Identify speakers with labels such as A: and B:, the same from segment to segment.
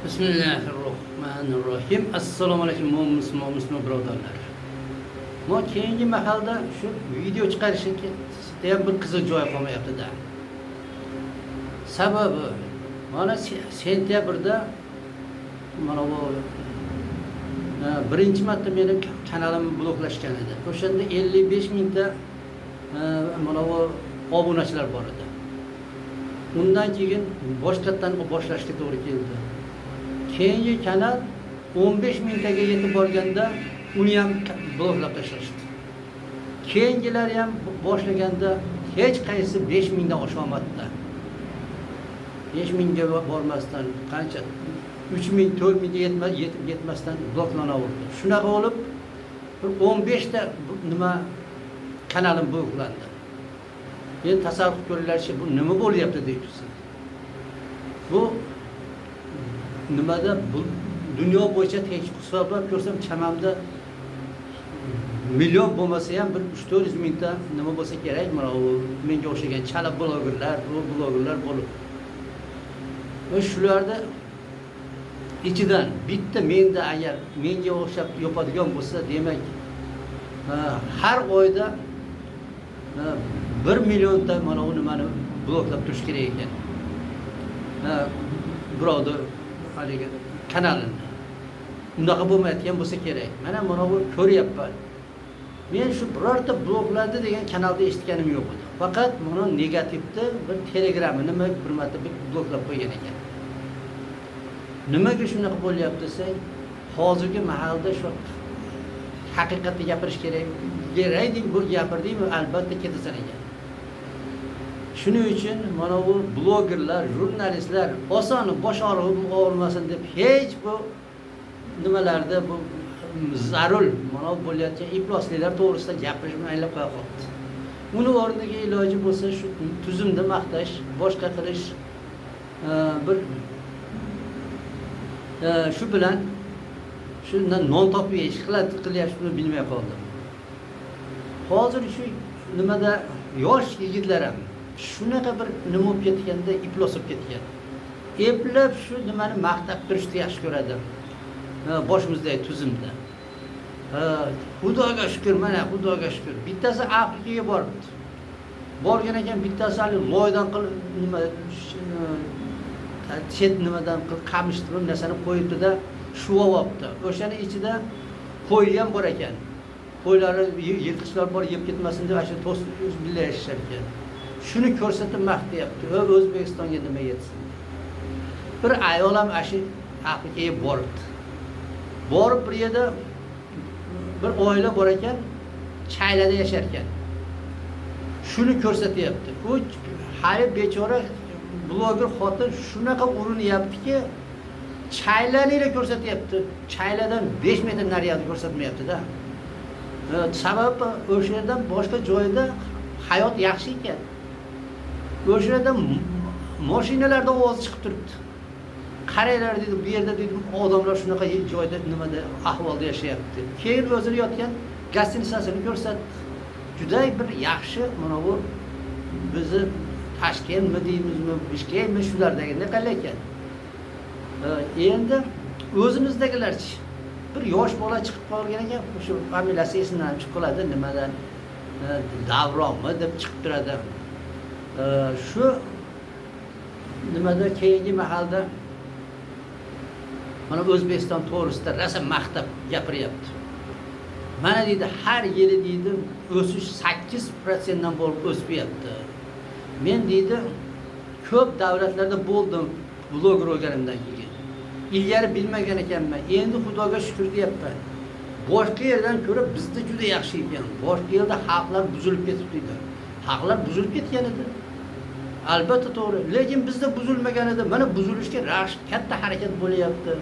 A: Bismillahirrohmanirrohim. Assalomu alaykum musulmon birodarlar. Men keyingi mahalda shu video chiqarishga ham bir qiziq joy qolmayapti-da. Sababi mana sentyabrda mana bu birinchi marta mening kanalimni bloklashgan edi. O'shanda 55 mingta mana bu obunachilar bor edi. Undan keyin boshqatdan boshlashga to'g'ri keldi. Keyingi kanal 15 mingtaga yetib borganda uni ham bloklab tashlashdi. Keyingilari ham boshlaganda hech qaysi 5 mingdan oshmadi. 5 mingga bormasdan qancha 3 ming, 4 mingga yetmasdan bloklanaverdi. Shunaqa bo'lib 15 ta nima kanalim bloklandi. Endi tasavvur ko'ringlarchi, bu nima bo'lyapti deysiz. Bu nimada bu dunyo bo'yicha hisoblab ko'rsam chamamda million bo'lmasa ham bir 300-400 mingta nima bo'lsa kerak, mana u menga o'xshagan chala blogerlar, bu blogerlar bo'lib. Va shularda ichidan bitta menda agar menga o'xshab yopadigan bo'lsa, demak har oyda 1 millionta mana u nimani bloklab turish kerak ekan. Birodar haligi kanalini. Unaqa bo'lmayotgan bo'lsa kerak. Mana bu ko'ryapman. Men shu birorta bloklandi degan kanalda eshitganim yo'q edi. Faqat buni negativda bir Telegramni nima bir marta bloklab qo'ygan ekan. Nimaga shunaqa bo'lyapti desang, hozirgi mahalda shu haqiqatni gapirish kerak. Kerak bu gapirdingmi, albatta ketasan ekan. Shuning uchun mana bu blogerlar, jurnalistlar oson bosh og'rig'i olmasin deb hech bu nimalarda bu zarur mana bo'layotgan iflosliklar to'g'risida gapirishni anglab qo'ya qoldi. Uni o'rniga iloji bo'lsa shu tuzumni maqtash, boshqa qilish bir shu bilan shundan non topib yeyish qilyapti bilmay qoldim. Hozir shu nimada yosh yigitlar ham shunaqa bir nima bo'lib ketganda iflos bo'lib ketgan. Eplab shu nimani maqtab turishni yaxshi ko'radi. Boshimizdagi tuzumda. Xudoga shukr, mana Xudoga shukr. Bittasi Afrikaga boribdi. Borgan ekan, bittasi hali loydan qilib nima chet nimadan qilib qamishni bir narsani qo'yibdi-da, shuvoyapti. O'shani ichida qo'y ham bor ekan. Qo'ylari yirtqichlar bor, yeb ketmasin deb shu to'st birlashishar ekan. Shuni ko'rsatib maqtayapti. O'zbekistonga nima yetsin. Bir ayol ham ashi Afrikaga boribdi. Borib bir yerda bir oila bor ekan, chaylada yashar ekan. Shuni ko'rsatyapti. U hali bechora bloger xotin shunaqa urinyaptiki, chaylalarni ko'rsatyapti. Chayladan 5 metr nariyada ko'rsatmayapti-da. Sababi o'sha yerdan boshqa joyda hayot yaxshi ekan. O'sha yerda mashinalarda ovoz chiqib turibdi. Qaranglar dedim, bu yerda dedim, odamlar shunaqa joyda nimada ahvolda yashayapti. Keyin o'zini yotgan gostinitsasini ko'rsatdi. Juda bir yaxshi mana bu bizni Toshkentmi deymizmi, Bishkekmi shulardagina qalay ekan. Endi o'zimizdagilarchi bir yosh bola chiqib qolgan ekan, shu familiyasi esimdan chiqib qoladi, nimadan Davronmi deb chiqib turadi. Shu nimada keyingi mahalda mana O'zbekiston to'g'risida rasm maqtab gapiryapti. Mana deydi, har yili deydi o'sish 8% dan bo'lib o'syapti. Men deydi ko'p davlatlarda bo'ldim bloger bo'lganimdan keyin. Ilgari bilmagan ekanman. Endi Xudoga shukr deyapman. Boshqa yerdan ko'ra bizda juda yaxshi ekan. Boshqa yerda xalqlar buzilib ketibdi. Xalqlar buzilib ketgan edi. Albatta to'g'ri, lekin bizda buzilmagan edi. Mana buzilishga katta harakat bo'lyapti.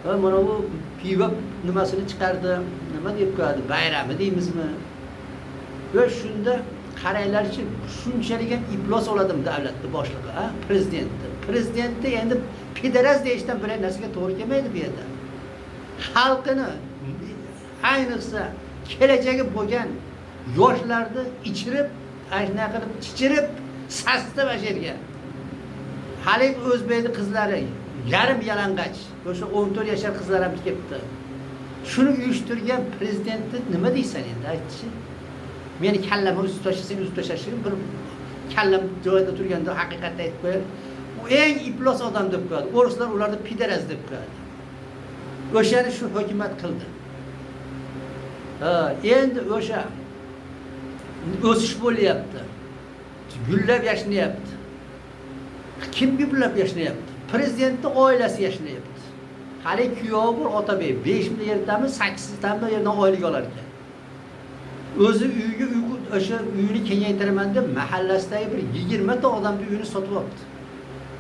A: Va mana bu pivo nimasini chiqardi. Nima deb qo'yadi? Bayrami deymizmi? Va shunda qaranglarchi, shunchalik ham iflos oladimi davlatning boshlig'i, prezidentni. Prezidentni endi pidaraz deyishdan bo'lak narsaga to'g'ri kelmaydi bu yerda. Xalqini, ayniqsa kelajagi bo'lgan yoshlarni ichirib, ashna qilib chichirib, sastab asherga. Hali o'zbekning qizlari yarim yalang'och o'sha 14 yoshar qizlar ham kelibdi. Shuni uyushtirgan prezidentni nima deysan endi aytchi? Meni kallamni uzib tashlasang uzib tashlashim bir kallam joyida turganda haqiqatni aytib qo'yar. U eng iflos odam deb qo'yadi. O'rislar ularni pidaraz deb qo'yadi. O'shani shu hukumat qildi. Endi o'sha o'sish bo'lyapti. Gullab yashnayapti. Kim gullab yashnayapti? Prezidentning oilasi yashnayapti. Hali kuyovi bor Otabek 5 ming yerdami, 8 tami yerdan oylik olar ekan. O'zi uyga o'sha uyini kengaytiraman deb mahallasidagi bir 20 ta odamning uyini sotib oldi.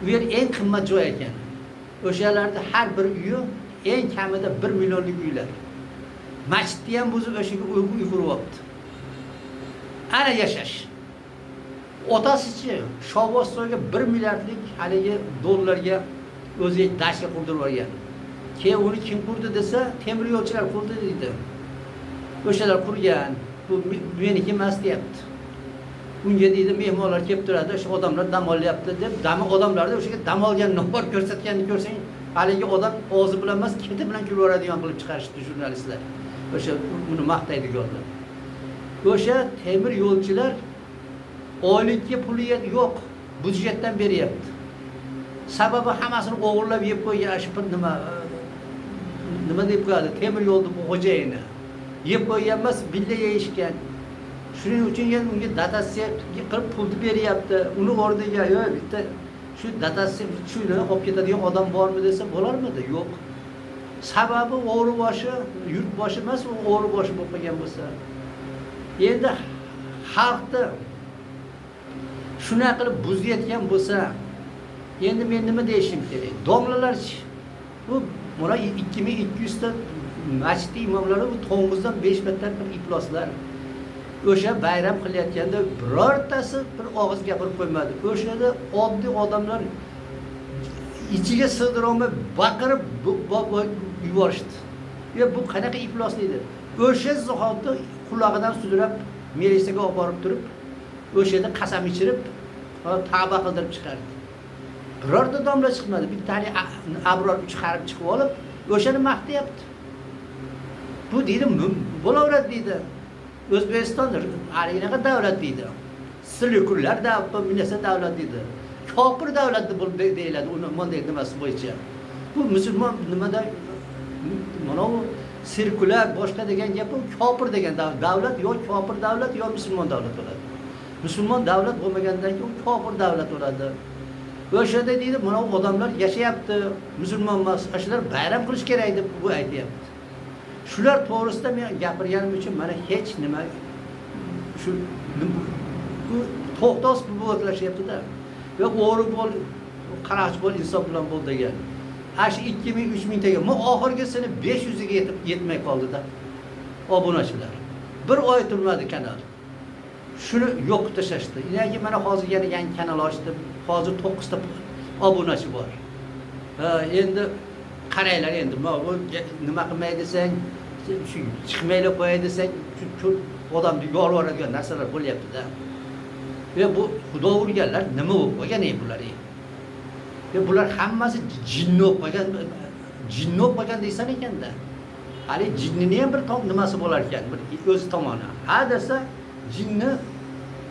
A: U yer eng qimmat joy ekan. O'shalarda har bir uyi eng kamida 1 millionlik uylar. Masjidni ham buzib o'shaga uy qurib oldi. Ana yashash. Otasichi Shovvossoyga 1 milliardlik haligi dollarga o'zi dashga qurdirib olgan. Keyin uni kim qurdi desa, temir yo'lchilar qurdi deydi. O'shalar qurgan. Bu meniki emas deyapti. Unga deydi mehmonlar kelib turadi, o'sha odamlar dam olyapti deb, odamlarda o'shaga dam olgan nomor ko'rsatganini ko'rsang, haligi odam o'zi bilan emas, keti bilan kulvoradigan qilib chiqarishdi jurnalistlar. O'sha uni maqtaydiganlar. O'sha temir yo'lchilar oylikka puli yo'q, budjetdan beryapti. Sababi hammasini o'g'irlab yeb qo'ygan shu nima deb qo'yadi, temir yo'lni xo'jayini. Yeb qo'ygan emas, billa yeyishgan. Shuning uchun ham unga dotatsiya qilib pulni beryapti. Uni o'rniga yo'q, bitta shu dotatsiya shuni olib ketadigan odam bormi desa bo'larmidi? Yo'q. Sababi o'g'ri boshi, yurt boshi emas, u o'g'ri boshi bo'lib qolgan bo'lsa. Endi xalqni shuna qilib buzayotgan bo'lsa, endi men nima deyishim kerak? Domlalarchi bu mana 2200 ta masjid imomlari bu to'ng'izdan 5 metr bir ifloslar. O'sha bayram qilayotganda birortasi bir og'iz gapirib qo'ymadi. O'shada oddiy odamlar ichiga sig'dira olmay baqirib yuborishdi. Bu qanaqa ifloslikdir? O'sha zahotda qulog'idan sudrab militsiyaga olib borib turib, o'sha yerda qasam ichirib, tavba qildirib chiqardi. Birorta domla chiqmadi. Bittalik abror chiqarib chiqib olib, o'shani maqtayapti. Bu deydi, bo'laveradi deydi. O'zbekistonda anaqa davlat deydi. Silikurlar davlat, milliyat davlat deydi. Kofir davlat deb deyiladi uni bunday nimasi bo'yicha. Bu musulmon nimada mana bu sirkular boshqa degan gap u kofir degan davlat yo kofir davlat yo musulmon davlat bo'ladi. Musulmon davlat bo'lmagandan keyin u kofir davlat bo'ladi. O'shada deydi, mana bu odamlar yashayapti, musulmon emas, shular bayram qilish kerak deb bu aytayapti. Shular to'g'risida men gapirganim uchun mana hech nima shu to'xtos bo'g'atlashyapti-da. Yo o'g'ri bo'l, qaraqchi bo'l, insof bilan bo'l degan. Shu 2000-3000 taga men oxirgisini 500 ga yetmay qoldi-da. Obunachilar. Bir oy turmadi kanal. Shuni yo'q tashlashdi. Yana mana hozir yana yangi kanal ochdim. Hozir 9 ta obunachi bor. Endi qaranglar endi nima qilmay desang, shu chiqmaylar qo'yay desang, shu odamni yorvoradigan narsalar bo'lyapti-da. Bu xudo urganlar nima bo'lib qolgan bular? Bular hammasi jinni bo'lib qolgan, jinni bo'lib qolgan deysan ekanda. Hali jinnining ham bir nimasi bo'lar ekan, bir o'zi tomoni. Ha desa jinni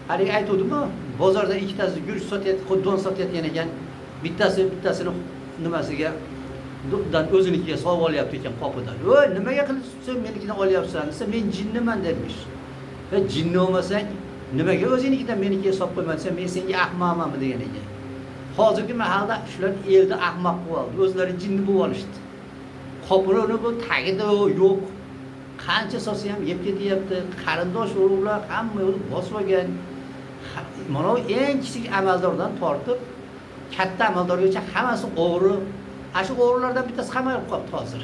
A: hali aytuvdim-ku, bozorda ikkitasi guruch sotyapti, don sotyotgan ekan. Bittasini nimasiga o'zinikiga sovg'a olyapti ekan qopidan. "Voy, nimaga qilib menikidan olyapsan?" desa, "Men jinniman" demiş. Jinni bo'lmasang, nimaga o'zinikidan menikiga solib qo'ymadsan? Men senga ahmoqmanmi degan ekan. Hozirgi mahalda shular elda ahmoq bo'ldi. O'zlari jinni bo'lib olishdi. Qopironi bu tagida yo'q. Qancha solsa ham yeb ketyapti. Qarindosh urug'lar hamma yo'l bosib olgan. Mana eng kichik amaldordan tortib katta amaldorgacha hammasi o'g'ri. Shu o'g'rilardan bittasi qamalib qolibdi hozir.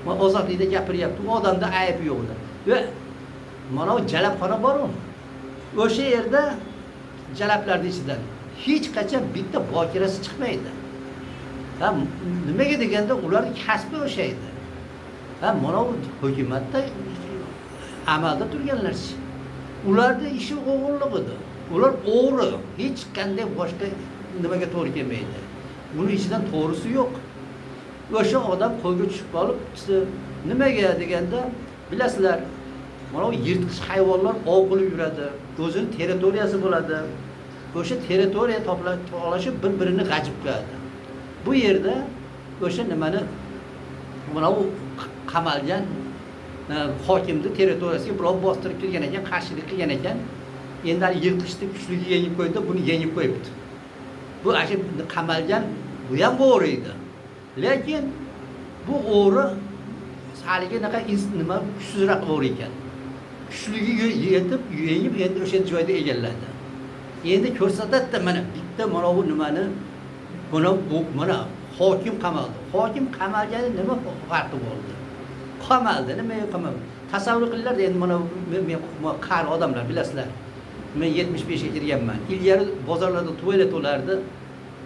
A: Men ozodlikda gapiryapti. U odamda ayb yo'q edi. Va mana bu jalabxona bor-ku. O'sha yerda jalablarning ichidan hech qachon bitta bokirasi chiqmaydi. Nimaga deganda ularning kasbi o'sha edi. Mana bu hukumatda amalda turganlarchi. Ularning ishi o'g'irlik edi. Ular o'g'ri, hech qanday boshqa nimaga to'g'ri kelmaydi. Uni ichidan to'g'risi yo'q. O'sha odam qo'lga tushib qolib, nimaga deganda, bilasizlar, mana bu yirtqich hayvonlar ov qilib yuradi, o'zining territoriyasi bo'ladi. O'sha territoriya to'plashib bir-birini g'ajib qo'yadi. Bu yerda o'sha nimani, mana bu qamalgan hokimni territoriyasiga birov bostirib kelgan ekan, qarshilik qilgan ekan. Endi yirtqichni kuchligi yengib qo'ydi, buni yengib qo'yibdi. Bu asha qamalgan, bu ham o'g'ri edi. Lekin bu o'g'ri haligi nima kuchsizroq o'g'ri ekan. Kuchligi yetib, yengib endi o'sha joyda egalladi. Endi ko'rsatadi mana bitta mana bu nimani, mana hokim qamaldi. Hokim qamalgani nima farqi bo'ldi? Qamaldi, nimaga qamaldi? Tasavvur qilinglar, endi mana men qari odamlar bilasizlar. Men 75 ga kirganman. Ilgari bozorlarda tualet bo'lardi.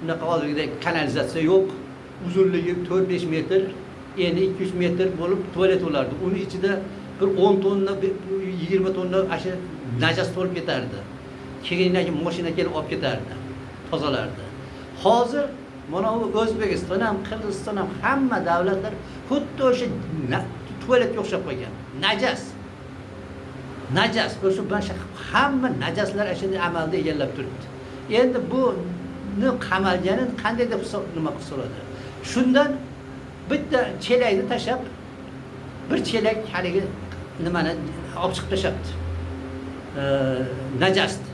A: Bunaqa hozirgidek kanalizatsiya yo'q. Uzunligi 4-5 metr, endi 2-3 metr bo'lib tualet bo'lardi. Uni ichida bir 10 tonna, 20 tonna asha najas to'lib ketardi. Keyin mashina kelib olib ketardi, tozalardi. Hozir mana bu O'zbekiston ham, Qirg'iziston ham hamma davlatlar xuddi o'sha tualetga o'xshab qolgan. Najas. Najas, o'sha hamma najaslar ashunday amalda egallab turibdi. Endi buni qamalgani qanday deb nima qilib so'radi. Shundan bitta chelakni tashab, bir chelak haligi nimani olib chiqib tashabdi. Najasni.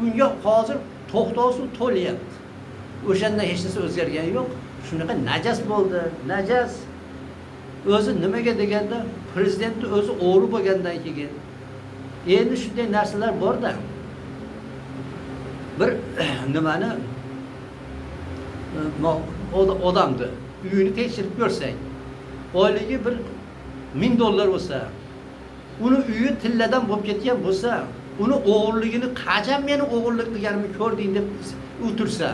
A: Unga hozir to'xtovsiz to'lyapti. O'shanda hech narsa o'zgargani yo'q. Shunaqa najas bo'ldi. Najas o'zi nimaga deganda, prezidentni o'zi o'g'ri bo'lgandan keyin endi shunday narsalar bor-da. Bir nimani odamni uyini tekshirib ko'rsang, oyligi bir $1000 bo'lsa, uni uyi tilladan bo'lib ketgan bo'lsa, uni o'g'irligini qachon meni o'g'irlik qilganimni ko'rding deb o'tirsa,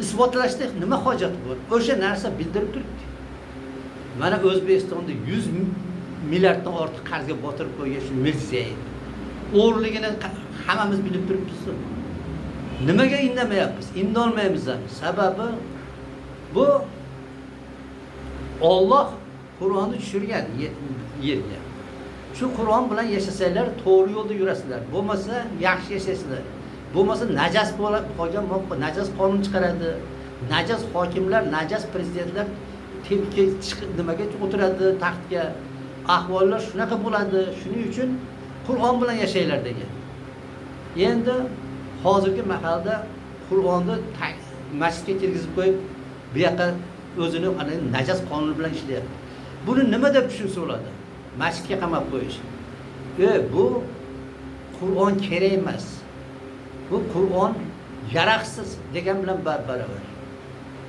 A: isbotlashda nima hojat bor? O'sha narsa bildirib turibdi. Mana O'zbekistonda 100 milliarddan ortiq qarzga botirib qo'ygan shu Mirziyoyev o'g'irligini hammamiz bilib turibmiz. Nimaga indamayapmiz? Indolmaymiz. Sababi bu Alloh Qur'onni tushirgan yerga. Shu Qur'on bilan yashasanglar, to'g'ri yo'lda yurasizlar. Bo'lmasa yaxshi yashaysizlar. Bo'lmasa najas bo'lib qolgan, najas qonun chiqaradi. Najas hokimlar, najas prezidentlar tepki nimaga o'tiradi taxtga. Ahvollar shunaqa bo'ladi. Shuning uchun Qur'on bilan yashaylar degan. Endi hozirgi mahalda Qur'onni masjidga kirgizib qo'yib, bu yoqqa o'zini najas qonuni bilan ishlayapti. Buni nima deb tushunsa bo'ladi? Masjidga qamab qo'yish. Bu Qur'on kerak emas. Bu Qur'on yaraqsiz degan bilan barobar.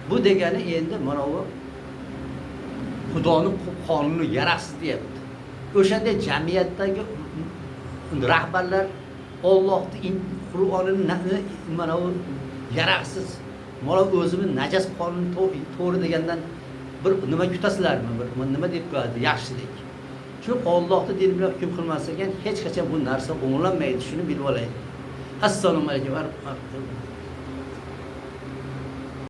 A: Bu degani endi mana bu Xudoning qonuni yaraqsiz deyapti. O'shanda jamiyatdagi rahbarlar Allohning Qur'onini mana bu yaraqsiz, mana o'zimiz najas qonuni to'g'ri degandan bir nima kutasizlarmi? Bir nima deb qo'yadi? Yaxshilik. Shu Allohning dini bilan hukm qilmas ekan, hech qachon bu narsa o'nglanmaydi. Shuni bilib olaylik. Assalomu alaykum va rahmatulloh.